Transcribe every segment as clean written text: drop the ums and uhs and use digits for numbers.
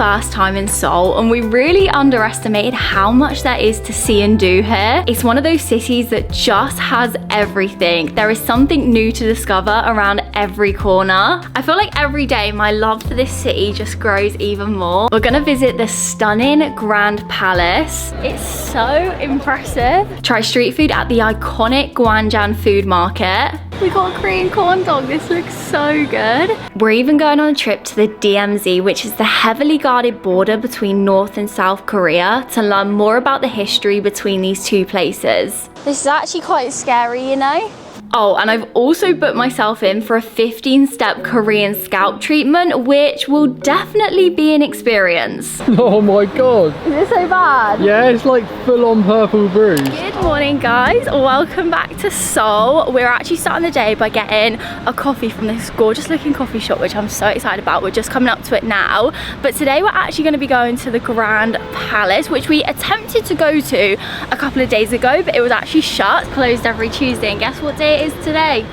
first time in Seoul and we really underestimated how much there is to see and do here. It's one of those cities that just has everything. There is something new to discover around every corner. I feel like every day my love for this city just grows even more. We're gonna visit the stunning Grand Palace. It's so impressive. Try street food at the iconic Gwanjan food market. We got a Korean corn dog. This looks so good. We're even going on a trip to the DMZ, which is the heavily guarded border between North and South Korea, to learn more about the history between these two places. This is actually quite scary, you know? Oh, and I've also booked myself in for a 15-step Korean scalp treatment, which will definitely be an experience. Oh my god. Is it so bad? Yeah, it's like full-on purple bruise. Good morning, guys. Welcome back to Seoul. We're actually starting the day by getting a coffee from this gorgeous looking coffee shop, which I'm so excited about. We're just coming up to it now. But today we're actually going to be going to the Grand Palace, which we attempted to go to a couple of days ago, but it was actually shut, closed every Tuesday. And guess what day it is today?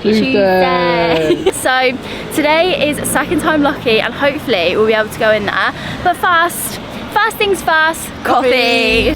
Tuesday. So today is second time lucky and hopefully we'll be able to go in there. But first things first, coffee.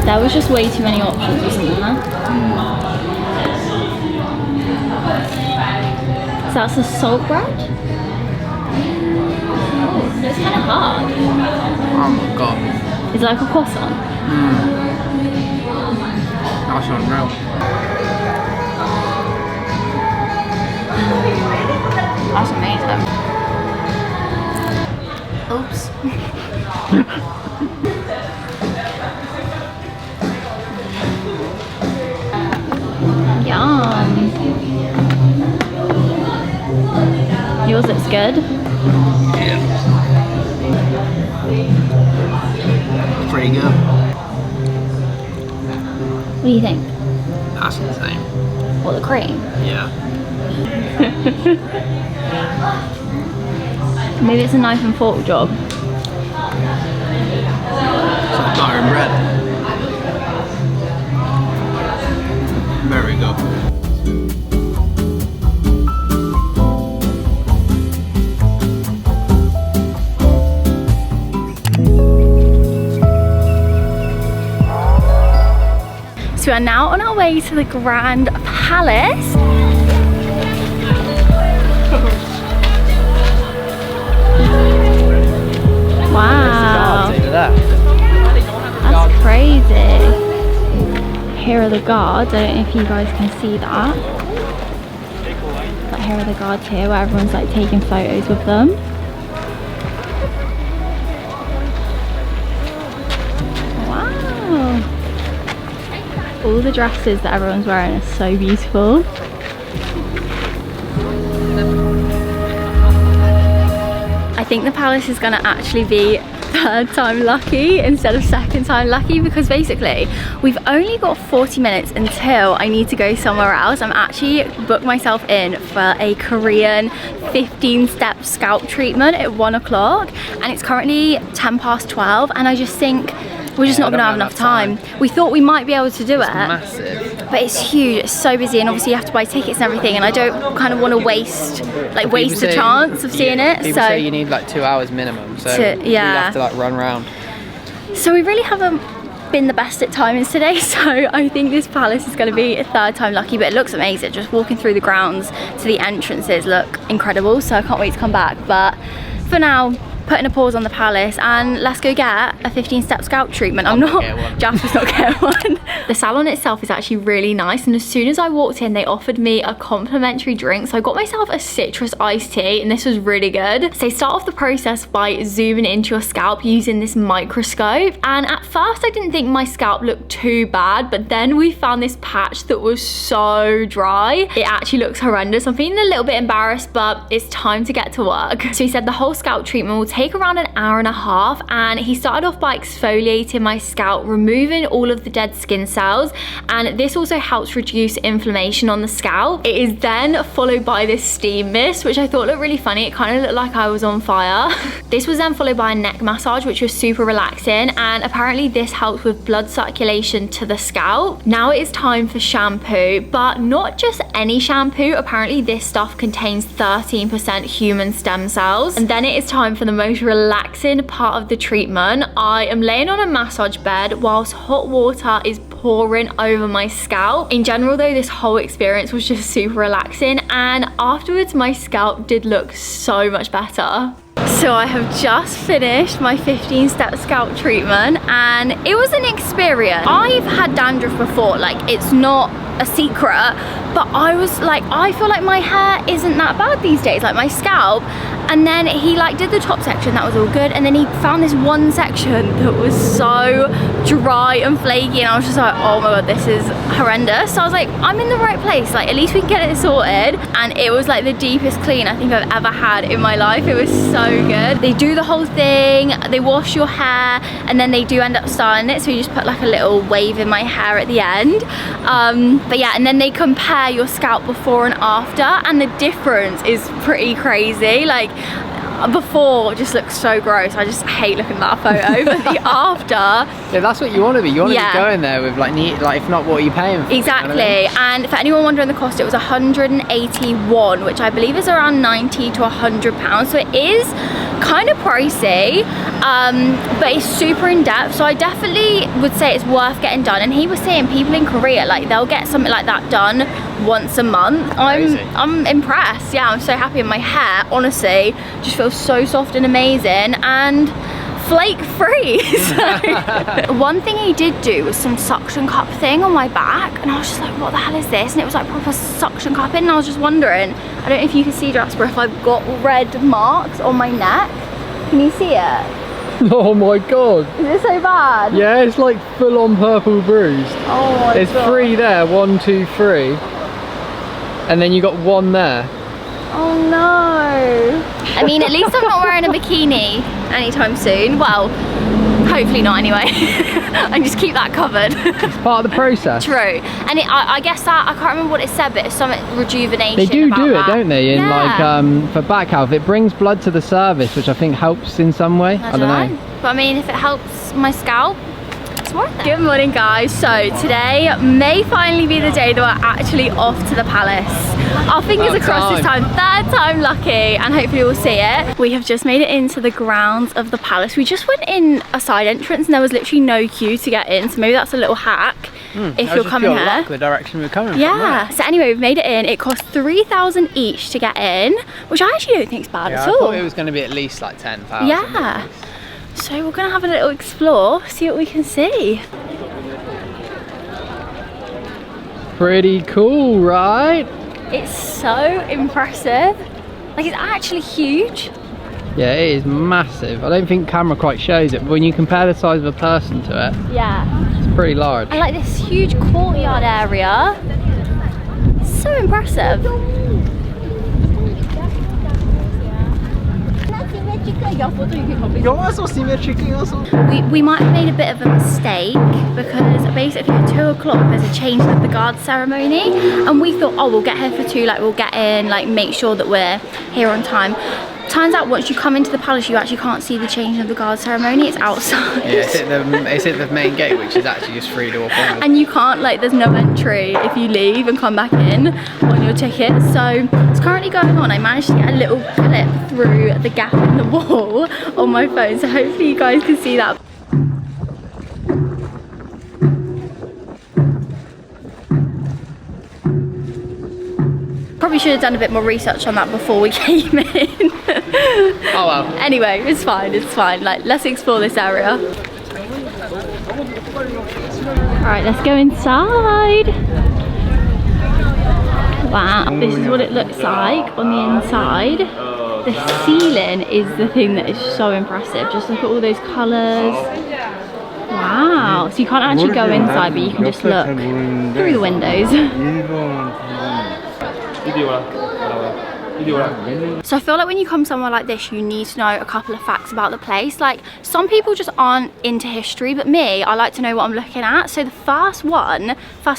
There was just way too many options, wasn't there? So that's a salt bread? It's kind of hard. Oh my god. Is it like a croissant? That's unreal. That's amazing. Oops. Yum. Yours looks good. Yeah. Pretty good. What do you think? That's insane. What, the cream? Yeah. Maybe it's a knife and fork job. It's like butter and bread. Very good. So we are now on our way to the Grand Palace. Wow. That's crazy. Here are the guards. I don't know if you guys can see that. But here are the guards here where everyone's like taking photos with them. Wow. All the dresses that everyone's wearing are so beautiful. I think the palace is going to actually be third time lucky instead of second time lucky, because basically we've only got 40 minutes until I need to go somewhere else. I'm actually booked myself in for a Korean 15-step scalp treatment at 1 o'clock and it's currently 12:10 and I just think we're just not going to have enough time. We thought we might be able to do it. Massive. But it's huge, it's so busy, and obviously you have to buy tickets and everything, and I don't kind of want to waste the chance of seeing it. People say you need like 2 hours minimum, so you have to like run around. So we really haven't been the best at timings today, so I think this palace is going to be a third time lucky, but it looks amazing. Just walking through the grounds to the entrances look incredible, so I can't wait to come back. But for now, putting a pause on the palace and let's go get a 15-step scalp treatment. Jasper's not getting one. The salon itself is actually really nice, and as soon as I walked in they offered me a complimentary drink, so I got myself a citrus iced tea and this was really good. So they start off the process by zooming into your scalp using this microscope, and at first I didn't think my scalp looked too bad, but then we found this patch that was so dry. It actually looks horrendous. I'm feeling a little bit embarrassed, but it's time to get to work. So he said the whole scalp treatment will take take around an hour and a half, and he started off by exfoliating my scalp, removing all of the dead skin cells, and this also helps reduce inflammation on the scalp. It is then followed by this steam mist, which I thought looked really funny. It kind of looked like I was on fire. This was then followed by a neck massage, which was super relaxing, and apparently this helps with blood circulation to the scalp. Now it is time for shampoo, but not just any shampoo. Apparently this stuff contains 13% human stem cells. And then it is time for the most relaxing part of the treatment. I am laying on a massage bed whilst hot water is pouring over my scalp. In general though, this whole experience was just super relaxing, and afterwards my scalp did look so much better. So I have just finished my 15-step scalp treatment, and it was an experience. I've had dandruff before, like it's not a secret, but I was like, I feel like my hair isn't that bad these days, like my scalp. And then he like did the top section, that was all good, and then he found this one section that was so dry and flaky, and I was just like, oh my god, this is horrendous. So I was like, I'm in the right place, like at least we can get it sorted. And it was like the deepest clean I think I've ever had in my life. It was so good. They do the whole thing, they wash your hair, and then they do end up styling it, so you just put like a little wave in my hair at the end. But yeah, and then they compare your scalp before and after, and the difference is pretty crazy. Like before just looks so gross, I just hate looking at that photo, but the after, yeah, that's what you want to be. You want to be going there with like neat, like if not, what are you paying for? Exactly. You know what I mean? And for anyone wondering the cost, it was 181, which I believe is around 90 to 100 pounds, so it is kind of pricey, but it's super in depth, so I definitely would say it's worth getting done. And he was saying people in Korea, like they'll get something like that done once a month. I'm impressed. Yeah, I'm so happy. And my hair honestly just feels so soft and amazing and flake free. So one thing he did do was some suction cup thing on my back, and I was just like, what the hell is this? And it was like proper suction cupping, and I was just wondering, I don't know if you can see, Jasper, if I've got red marks on my neck. Can you see it? Oh my god. Is it so bad? Yeah, it's like full on purple bruised. Oh my god. There's 3 there, 1, 2, 3. And then you got 1 there. Oh no. I mean, at least I'm not wearing a bikini anytime soon. Well, hopefully not anyway. And just keep that covered. It's part of the process. True. And I guess that, I can't remember what it said, but it's something rejuvenation. They do about it, that. don't they? In yeah. like for back health, it brings blood to the cervix, which I think helps in some way. I don't know. But I mean, if it helps my scalp, it's worth it. Good morning, guys. So today may finally be the day that we're actually off to the palace. Our fingers are crossed this time, 3rd time lucky, and hopefully we'll see it. We have just made it into the grounds of the palace. We just went in a side entrance and there was literally no queue to get in, so maybe that's a little hack if you're coming here. Luck, the direction we're coming from. Yeah. So anyway, we've made it in. It cost 3,000 each to get in, which I actually don't think is bad at all. I thought it was going to be at least like 10,000. Yeah. So we're gonna have a little explore, see what we can see. Pretty cool, right? It's so impressive. Like, it's actually huge. Yeah, it is massive. I don't think camera quite shows it, but when you compare the size of a person to it, yeah, it's pretty large. And like this huge courtyard area. So impressive. We might have made a bit of a mistake, because basically at 2 o'clock there's a change of the guard ceremony, and we thought, oh, we'll get here for 2, like we'll get in, like make sure that we're here on time. Turns out once you come into the palace, you actually can't see the change of the guard ceremony. It's outside. Yeah, it's at the main gate, which is actually just free to walk on. And you can't, like, there's no entry if you leave and come back in on your ticket. So it's currently going on. I managed to get a little clip through the gap in the wall on my phone, so hopefully you guys can see that. Probably should have done a bit more research on that before we came in. Oh well. Anyway, it's fine, it's fine. Like, let's explore this area. Alright, let's go inside. Wow, this is what it looks like on the inside. The ceiling is the thing that is so impressive. Just look at all those colours. Wow, so you can't actually go inside, but you can just look through the windows. So I feel like when you come somewhere like this, you need to know a couple of facts about the place. Like, some people just aren't into history, but me, I like to know what I'm looking at. So the first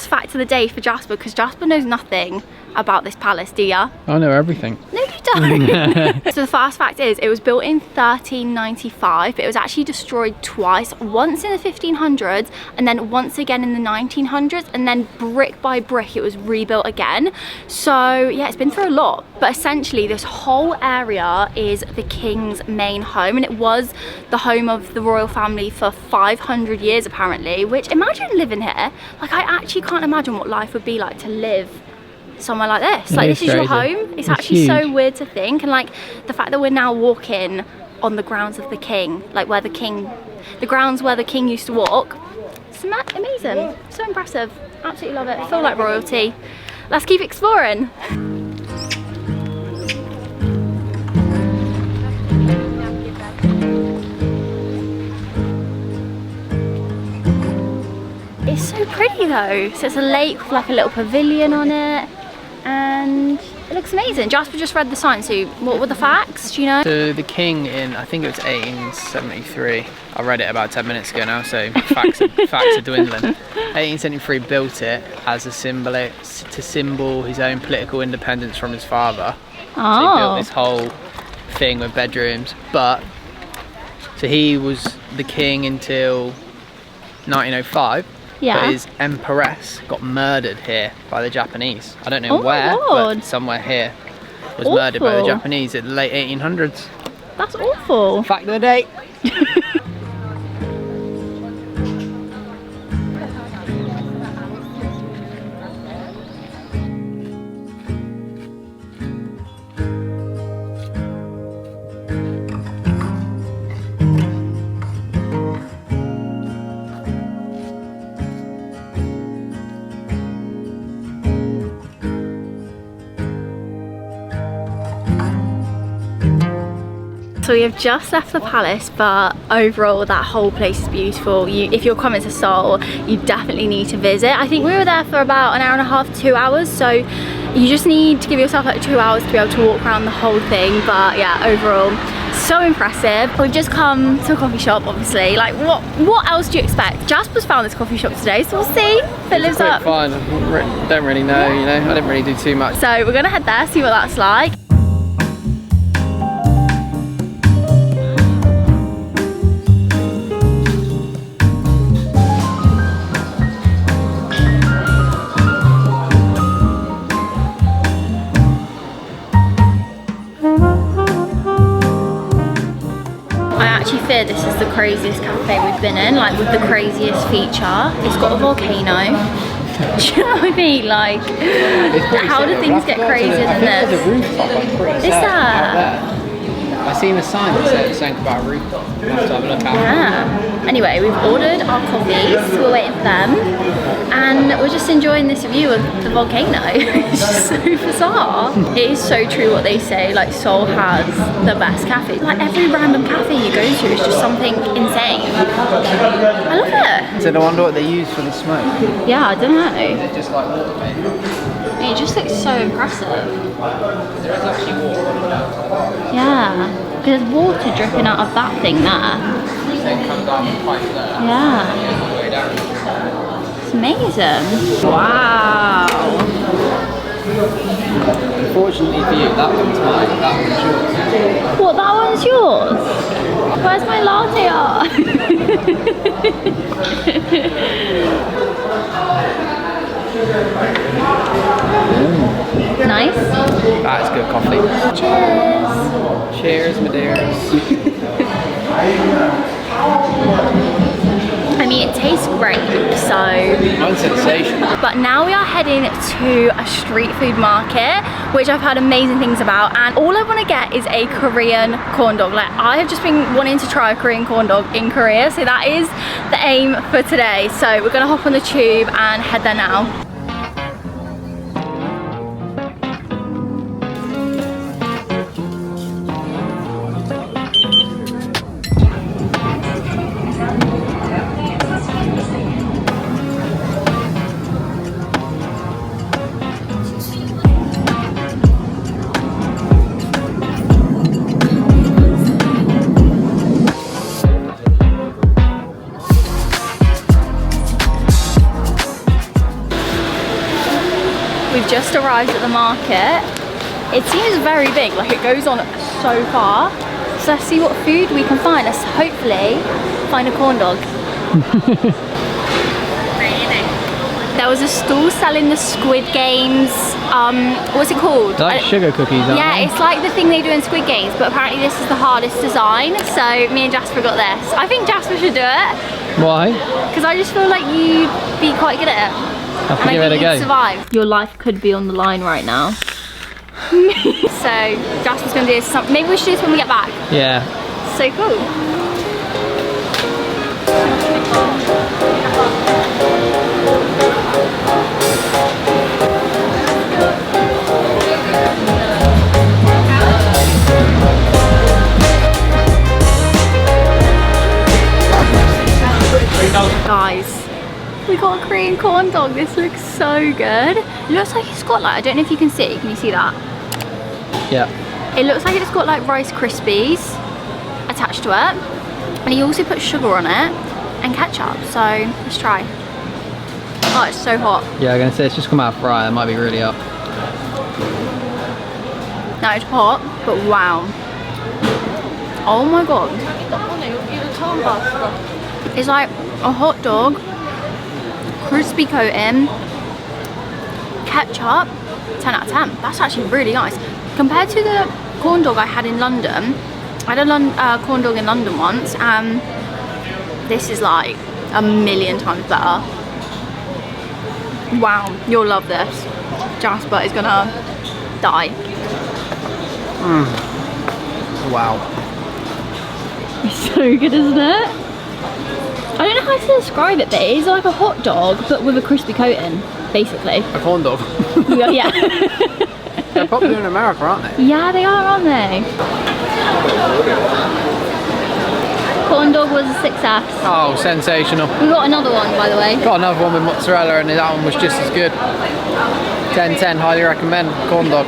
fact of the day for Jasper, because Jasper knows nothing about this palace, do ya? I know everything. No, you don't. So the first fact is, it was built in 1395, but it was actually destroyed twice, once in the 1500s and then once again in the 1900s, and then brick by brick it was rebuilt again. So yeah, it's been through a lot, but essentially this whole area is the king's main home, and it was the home of the royal family for 500 years apparently, which, imagine living here. Like, I actually can't imagine what life would be like to live somewhere like this. Like, this is your home. It's actually huge. So weird to think. And like, the fact that we're now walking on the grounds of the king, like where the grounds where the king used to walk, it's amazing. So impressive. Absolutely love it. I feel like royalty. Let's keep exploring. It's so pretty though. So it's a lake with like a little pavilion on it, and it looks amazing. Jasper just read the sign, so what were the facts, do you know? So the king in, I think it was 1873, I read it about 10 minutes ago now, so facts are dwindling. 1873 built it as a symbol, to symbol his own political independence from his father. Oh. So he built this whole thing with bedrooms, but so he was the king until 1905. Yeah. But his empress got murdered here by the Japanese. I don't know Oh where, my God. but somewhere here was murdered by the Japanese in the late 1800s. That's awful. Fact of the day. So we have just left the palace, but overall that whole place is beautiful. If you're coming to Seoul, you definitely need to visit. I think we were there for about an hour and a half, 2 hours, so you just need to give yourself like 2 hours to be able to walk around the whole thing. But yeah, overall, so impressive. We've just come to a coffee shop, obviously. Like, what else do you expect? Jasper's found this coffee shop today, so we'll see if it lives up. Fine, I don't really know, you know, I didn't really do too much. So we're gonna head there, see what that's like. This is the craziest cafe we've been in, like with the craziest feature. It's got a volcano. Do you know what I mean? Like, how do things get crazier than this? There's a rooftop, I'm pretty Is that? I seen a sign that said something about a rooftop. We'll have to have a look at. Yeah. Anyway, we've ordered our coffees, so we're waiting for them. And we're just enjoying this view of the volcano. It's just so bizarre. It is so true what they say, like Seoul has the best cafes. Like, every random cafe you go to is just something insane. I love it. So I wonder what they use for the smoke. Yeah, I don't know. Is it just like water vapor? It just looks so impressive. There is actually water. Yeah, there's water dripping out of that thing there. Then come down the pipe there. Yeah. All the way down. It's amazing. Wow. Unfortunately for you, that one's mine, that one's yours. What, that one's yours? Where's my latte art? Nice. That is good coffee. Cheers. Cheers, my dears. I mean, it tastes great, so... Mine's sensational. But now we are heading to a street food market, which I've heard amazing things about, and all I want to get is a Korean corn dog. Like, I have just been wanting to try a Korean corn dog in Korea, so that is the aim for today. So we're gonna hop on the tube and head there now. We've just arrived at the market. It seems very big, like it goes on so far. So let's see what food we can find. Let's hopefully find a corn dog. There was a stall selling the Squid Games, what's it called? They're like sugar cookies, aren't yeah, they? it's like the thing they do in Squid Games, but apparently this is the hardest design. So me and Jasper got this. I think Jasper should do it. Why? Because I just feel like you'd be quite good at it. Have to give it a go. Survive. Your life could be on the line right now. So Jasper's gonna do this. Maybe we should do this when we get back. Yeah. So cool. Guys, we got a Korean corn dog. This looks so good. It looks like it's got like, I don't know if you can see. Can you see that? Yeah. It looks like it's got like Rice Krispies attached to it. And he also put sugar on it and ketchup. So let's try. Oh, it's so hot. Yeah, I'm gonna say it's just come out of fryer. It might be really hot. No, it's hot, but wow. Oh my god. It's like a hot dog, crispy coating, ketchup, 10 out of 10. That's actually really nice. Compared to the corn dog I had in London, I had a corn dog in London once, and this is like a million times better. Wow, you'll love this. Jasper is gonna die. Wow. It's so good, isn't it? I don't know how to describe it, but it is like a hot dog, but with a crispy coating, basically. A corn dog. Yeah. They're popular in America, aren't they? Yeah, they are, aren't they? Corn dog was a success. Oh, sensational. We got another one, by the way. Got another one with mozzarella, and that one was just as good. 10/10, highly recommend. Corn dog.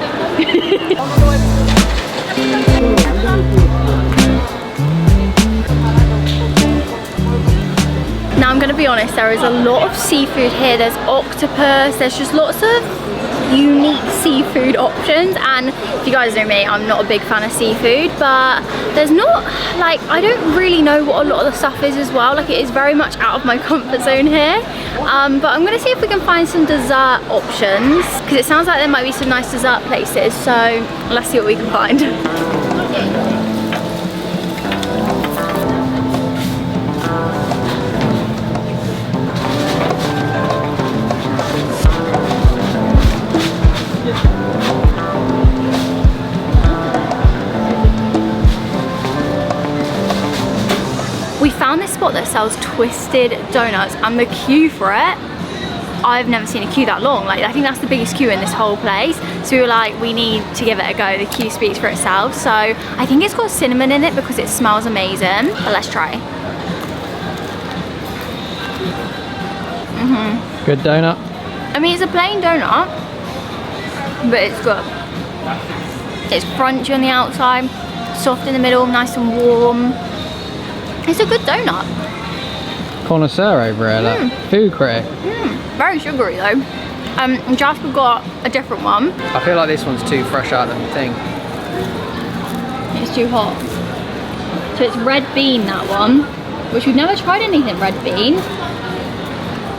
Now I'm gonna be honest, there is a lot of seafood here. There's octopus, there's just lots of unique seafood options, and if you guys know me, I'm not a big fan of seafood, but there's not, like, I don't really know what a lot of the stuff is as well. Like, it is very much out of my comfort zone here, but I'm gonna see if we can find some dessert options, because it sounds like there might be some nice dessert places, so let's see what we can find. We found this spot that sells twisted donuts, and the queue for it, I've never seen a queue that long. Like, I think that's the biggest queue in this whole place. So we were like, we need to give it a go. The queue speaks for itself. So I think it's got cinnamon in it because it smells amazing. But let's try. Good donut. I mean, it's a plain donut, but it's good. It's crunchy on the outside, soft in the middle, nice and warm. It's a good donut. Connoisseur over here, like food critic. Very sugary though. Jasper got a different one. I feel like this one's too fresh out of the thing. It's too hot. So it's red bean, that one, which we've never tried anything red bean.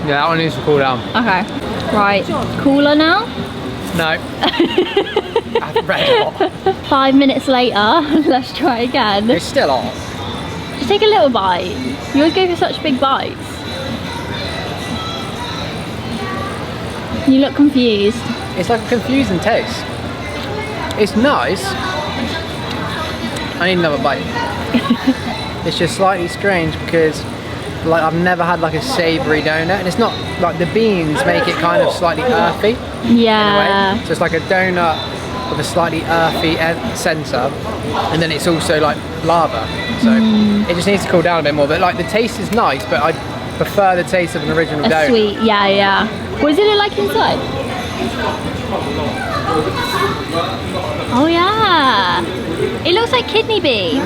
Yeah, that one needs to cool down. Okay. Right. Cooler now? No. That's red hot. 5 minutes later, let's try again. It's still hot. Just take a little bite. You always go for such big bites. You look confused. It's like a confusing taste. It's nice. I need another bite. It's just slightly strange because, like, I've never had like a savoury donut, and it's not like the beans make it kind of slightly earthy. Yeah. In a way. So it's like a donut with a slightly earthy centre, and then it's also like lava. So it just needs to cool down a bit more. But like the taste is nice, but I prefer the taste of an original donut. Sweet, yeah, yeah. What does it look like inside? Oh yeah. It looks like kidney beans.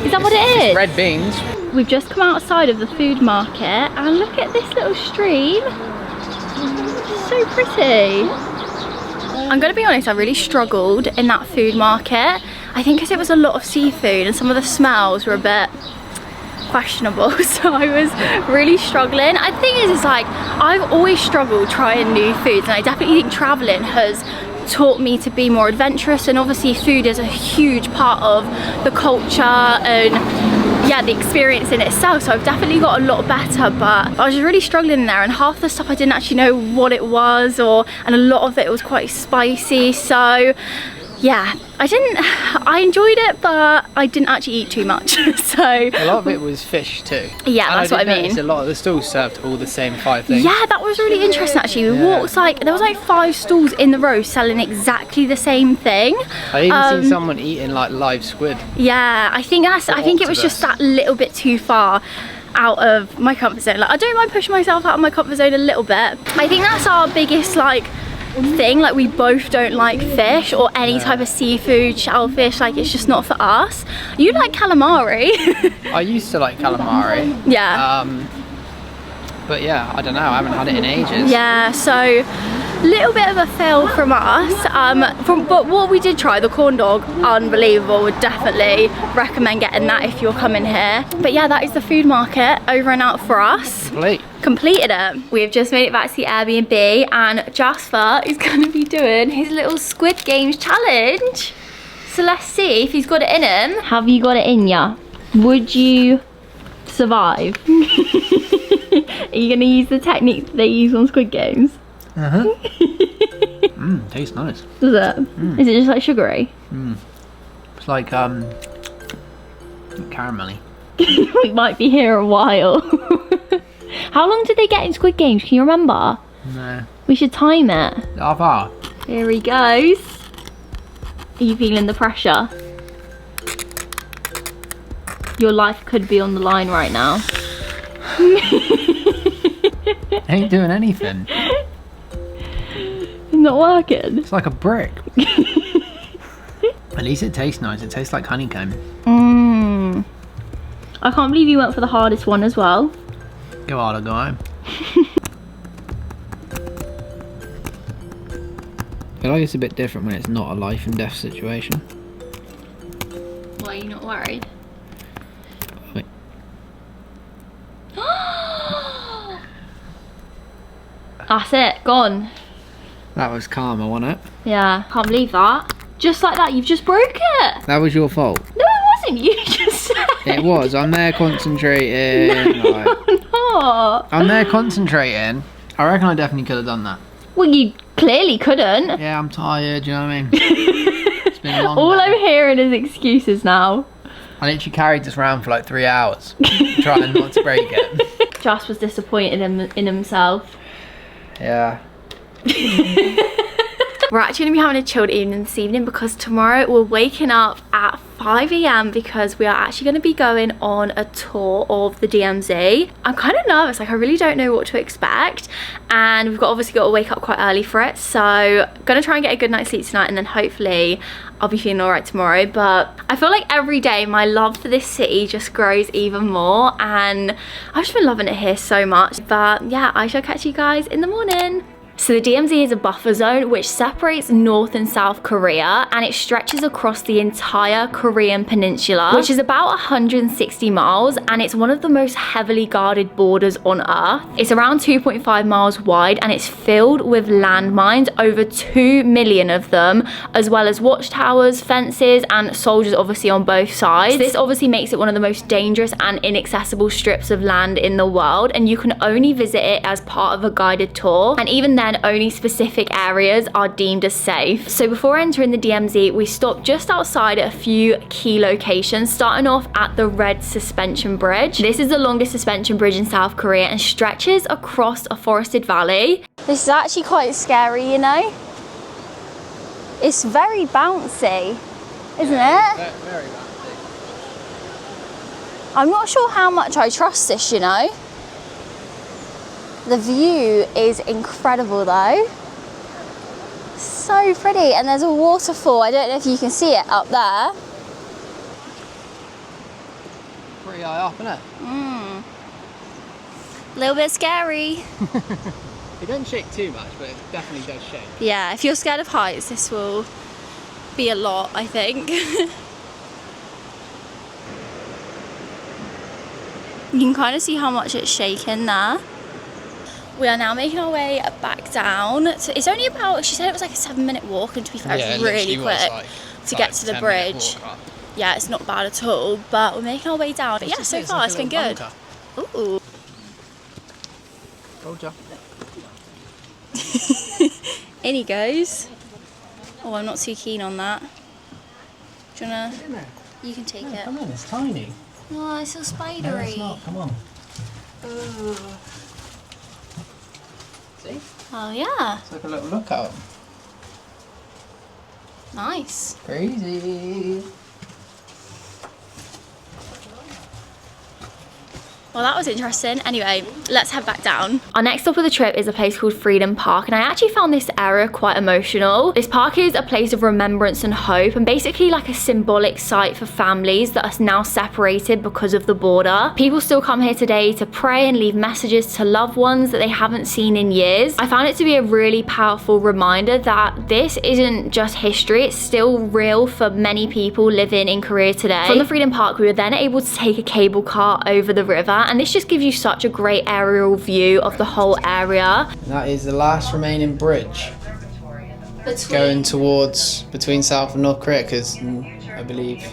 Is that what it is? It's red beans. We've just come outside of the food market and look at this little stream. It's so pretty. I'm gonna be honest, I really struggled in that food market. I think because it was a lot of seafood and some of the smells were a bit questionable, so I was really struggling. I think it's like I've always struggled trying new foods, and I definitely think traveling has taught me to be more adventurous, and obviously food is a huge part of the culture and yeah, the experience in itself, so I've definitely got a lot better, but I was just really struggling there, and half the stuff I didn't actually know what it was, and a lot of it was quite spicy, so yeah, I enjoyed it, but I didn't actually eat too much. So a lot of it was fish too. Yeah, that's what I mean. A lot of the stalls served all the same 5 things. Yeah, that was really interesting actually. We walked there was like 5 stalls in the row selling exactly the same thing. I even seen someone eating like live squid. Yeah, I think it was just that little bit too far out of my comfort zone. Like, I don't mind pushing myself out of my comfort zone a little bit. I think that's our biggest thing, like we both don't like fish or any type of seafood, shellfish, like it's just not for us. You like calamari. I used to like calamari. Yeah. But yeah, I don't know, I haven't had it in ages. Yeah, so little bit of a fail from us. But what we did try, the corn dog, unbelievable. Would definitely recommend getting that if you're coming here. But yeah, that is the food market over and out for us. Completed it. We've just made it back to the Airbnb, and Jasper is going to be doing his little Squid Games challenge. So let's see if he's got it in him. Have you got it in ya? Would you survive? Are you going to use the technique that they use on Squid Games? Tastes nice. Does it? Is it just like sugary? It's like caramelly. We might be here a while. How long did they get in Squid Games? Can you remember? No. We should time it. Half hour. Here he goes. Are you feeling the pressure? Your life could be on the line right now. Ain't doing anything. It's not working. It's like a brick. At least it tastes nice. It tastes like honeycomb. I can't believe you went for the hardest one as well. Go hard or go home. I feel like it's a bit different when it's not a life and death situation. Why are you not worried? Wait. That's it, gone. That was karma, wasn't it? Yeah, can't believe that. Just like that, you've just broke it. That was your fault. No, it wasn't. You just said. It was. I'm there concentrating. No, you're not. I'm there concentrating. I reckon I definitely could have done that. Well, you clearly couldn't. Yeah, I'm tired, you know what I mean? It's been a long All day. I'm hearing is excuses now. I literally carried this around for like 3 hours, trying not to break it. Josh was disappointed in himself. Yeah. We're actually going to be having a chilled evening this evening because tomorrow we're waking up at 5 AM because we are actually going to be going on a tour of the DMZ. I'm kind of nervous, like I really don't know what to expect, and we've obviously got to wake up quite early for it, so going to try and get a good night's sleep tonight, and then hopefully I'll be feeling alright tomorrow. But I feel like every day my love for this city just grows even more, and I've just been loving it here so much. But yeah, I shall catch you guys in the morning. So the DMZ is a buffer zone which separates North and South Korea, and it stretches across the entire Korean peninsula, which is about 160 miles, and it's one of the most heavily guarded borders on Earth. It's around 2.5 miles wide, and it's filled with landmines, over 2 million of them, as well as watchtowers, fences, and soldiers obviously on both sides. So this obviously makes it one of the most dangerous and inaccessible strips of land in the world, and you can only visit it as part of a guided tour, and even then only specific areas are deemed as safe. So before entering the DMZ, we stopped just outside at a few key locations, starting off at the Red Suspension Bridge. This is the longest suspension bridge in South Korea and stretches across a forested valley. This is actually quite scary, you know? It's very bouncy, isn't it? Very bouncy. I'm not sure how much I trust this, you know? The view is incredible though. So pretty, and there's a waterfall. I don't know if you can see it up there. Pretty high up, isn't it? A little bit scary. It doesn't shake too much, but it definitely does shake. Yeah, if you're scared of heights, this will be a lot, I think. You can kind of see how much it's shaking there. We are now making our way back down. So it's only about, she said it was like a 7-minute walk, and to be fair, it's really quick to get to the bridge. Yeah, it's not bad at all, but we're making our way down. But yeah, so far it's been good. Ooh. Told ya. In he goes. Oh, I'm not too keen on that. Do you wanna? You can take it. Come on, it's tiny. Oh, it's so spidery. No, it's not. Come on. See? Oh yeah. It's like a little lookout. Nice. Crazy. Well, that was interesting. Anyway, let's head back down. Our next stop of the trip is a place called Freedom Park, and I actually found this area quite emotional. This park is a place of remembrance and hope, and basically like a symbolic site for families that are now separated because of the border. People still come here today to pray and leave messages to loved ones that they haven't seen in years. I found it to be a really powerful reminder that this isn't just history, it's still real for many people living in Korea today. From the Freedom Park, we were then able to take a cable car over the river, and this just gives you such a great aerial view of the whole area. That is the last remaining bridge going towards between South and North Korea, because I believe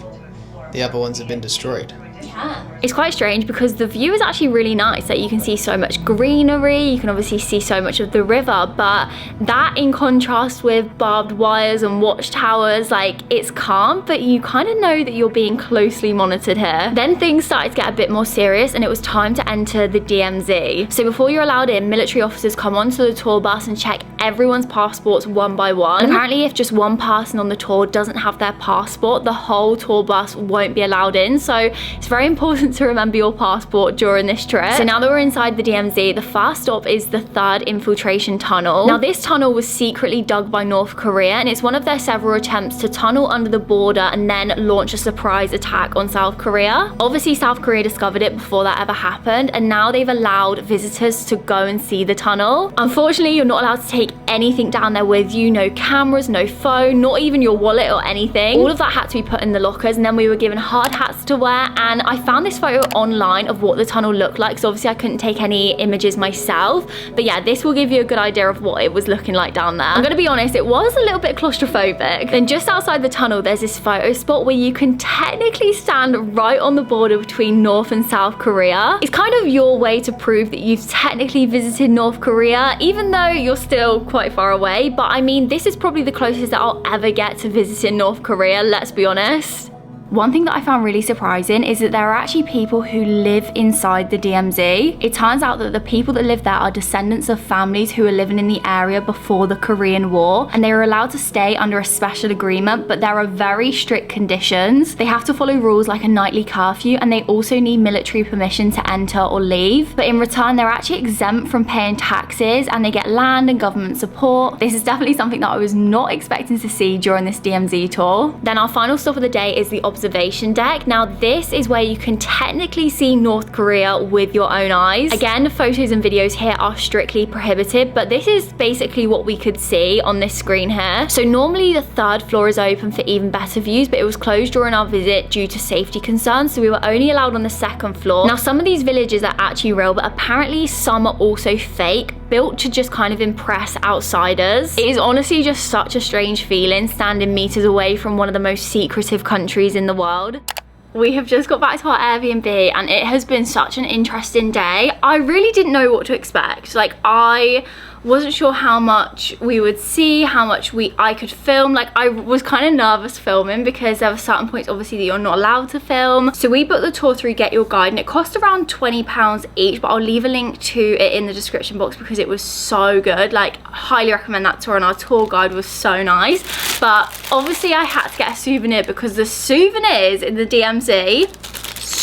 the other ones have been destroyed. Yeah. It's quite strange because the view is actually really nice. Like, you can see so much greenery, you can obviously see so much of the river, but that in contrast with barbed wires and watchtowers, like, it's calm, but you kind of know that you're being closely monitored here. Then things started to get a bit more serious, and it was time to enter the DMZ. So before you're allowed in, military officers come onto the tour bus and check everyone's passports one by one. And apparently if just one person on the tour doesn't have their passport, the whole tour bus won't be allowed in. So it's very important to remember your passport during this trip. So now that we're inside the DMZ, the first stop is the 3rd infiltration tunnel. Now this tunnel was secretly dug by North Korea, and it's one of their several attempts to tunnel under the border and then launch a surprise attack on South Korea. Obviously South Korea discovered it before that ever happened, and now they've allowed visitors to go and see the tunnel. Unfortunately, you're not allowed to take anything down there with you. No cameras, no phone, not even your wallet or anything. All of that had to be put in the lockers, and then we were given hard hats to wear. And I found this photo online of what the tunnel looked like, so obviously I couldn't take any images myself, but yeah, this will give you a good idea of what it was looking like down there. I'm gonna be honest, it was a little bit claustrophobic. Then just outside the tunnel, there's this photo spot where you can technically stand right on the border between North and South Korea. It's kind of your way to prove that you've technically visited North Korea, even though you're still quite far away. But I mean, this is probably the closest that I'll ever get to visiting North Korea, let's be honest. One thing that I found really surprising is that there are actually people who live inside the DMZ. It turns out that the people that live there are descendants of families who were living in the area before the Korean War, and they were allowed to stay under a special agreement, but there are very strict conditions. They have to follow rules like a nightly curfew, and they also need military permission to enter or leave. But in return, they're actually exempt from paying taxes, and they get land and government support. This is definitely something that I was not expecting to see during this DMZ tour. Then our final stop of the day is the observation deck. Now this is where you can technically see North Korea with your own eyes. Again, photos and videos here are strictly prohibited, but this is basically what we could see on this screen here. So normally the 3rd floor is open for even better views, but it was closed during our visit due to safety concerns, so we were only allowed on the 2nd floor. Now some of these villages are actually real, but apparently some are also fake, built to just kind of impress outsiders. It is honestly just such a strange feeling standing meters away from one of the most secretive countries in the world. We have just got back to our Airbnb, and it has been such an interesting day. I really didn't know what to expect. Like, I wasn't sure how much we would see, how much I could film. Like, I was kind of nervous filming because there were certain points obviously that you're not allowed to film. So we booked the tour through Get Your Guide, and it cost around £20 each, but I'll leave a link to it in the description box because it was so good. Like, highly recommend that tour, and our tour guide was so nice. But obviously I had to get a souvenir because the souvenirs in the DMZ,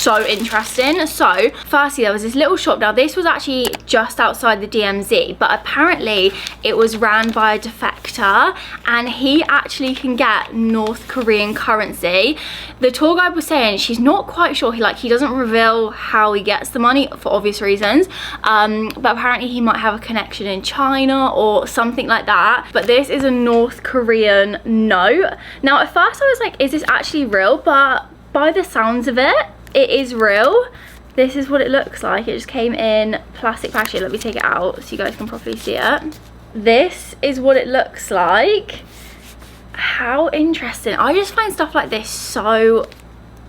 so interesting. So firstly, there was this little shop. Now this was actually just outside the DMZ, but apparently it was ran by a defector and he actually can get North Korean currency. The tour guide was saying she's not quite sure, he doesn't reveal how he gets the money for obvious reasons, but apparently he might have a connection in China or something like that. But this is a North Korean note. Now at first I was like, is this actually real? But by the sounds of it, it is real. This is what it looks like. It just came in plastic packaging. Let me take it out so you guys can properly see it. This is what it looks like. How interesting. I just find stuff like this so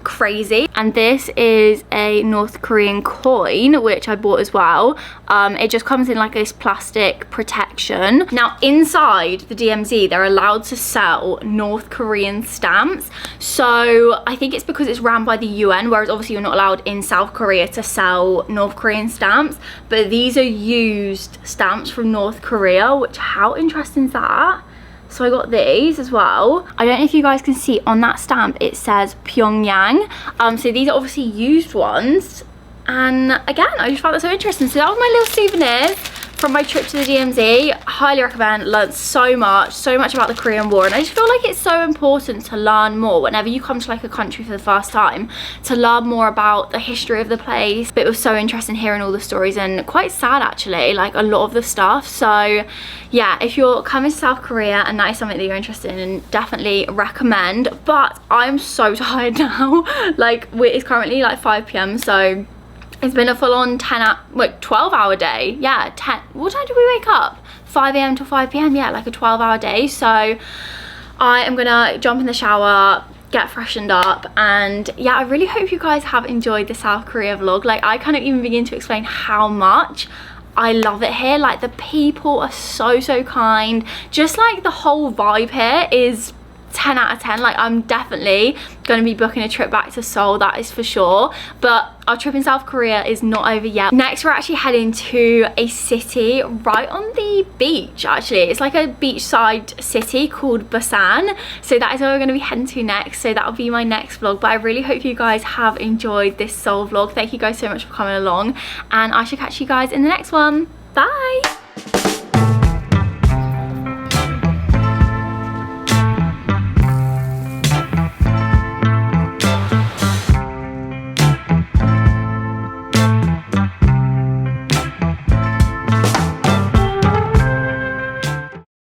crazy. And this is a North Korean coin, which I bought as well. It just comes in like this plastic protection. Now inside the DMZ, they're allowed to sell North Korean stamps. So I think it's because it's ran by the UN, whereas obviously you're not allowed in South Korea to sell North Korean stamps. But these are used stamps from North Korea, which, how interesting is that? So I got these as well. I don't know if you guys can see on that stamp, it says Pyongyang. So these are obviously used ones. And again, I just found that so interesting. So that was my little souvenirs from my trip to the DMZ. Highly recommend. Learned so much about the Korean War, and I just feel like it's so important to learn more whenever you come to like a country for the first time, to learn more about the history of the place. But it was so interesting hearing all the stories, and quite sad actually, like a lot of the stuff. So yeah, if you're coming to South Korea and that is something that you're interested in, definitely recommend. But I'm so tired now. Like it's currently like 5 p.m, so it's been a full-on 12-hour day. Yeah, 10. What time did we wake up? 5 a.m. to 5 p.m. Yeah, like a 12-hour day. So I am gonna jump in the shower, get freshened up, and yeah, I really hope you guys have enjoyed the South Korea vlog. Like I can't even begin to explain how much I love it here. Like the people are so kind. Just like the whole vibe here is 10 out of 10. Like I'm definitely going to be booking a trip back to Seoul, that is for sure. But our trip in South Korea is not over yet. Next we're actually heading to a city right on the beach. Actually, it's like a beachside city called Busan, so that is where we're going to be heading to next. So that'll be my next vlog. But I really hope you guys have enjoyed this Seoul vlog. Thank you guys so much for coming along, and I shall catch you guys in the next one. Bye.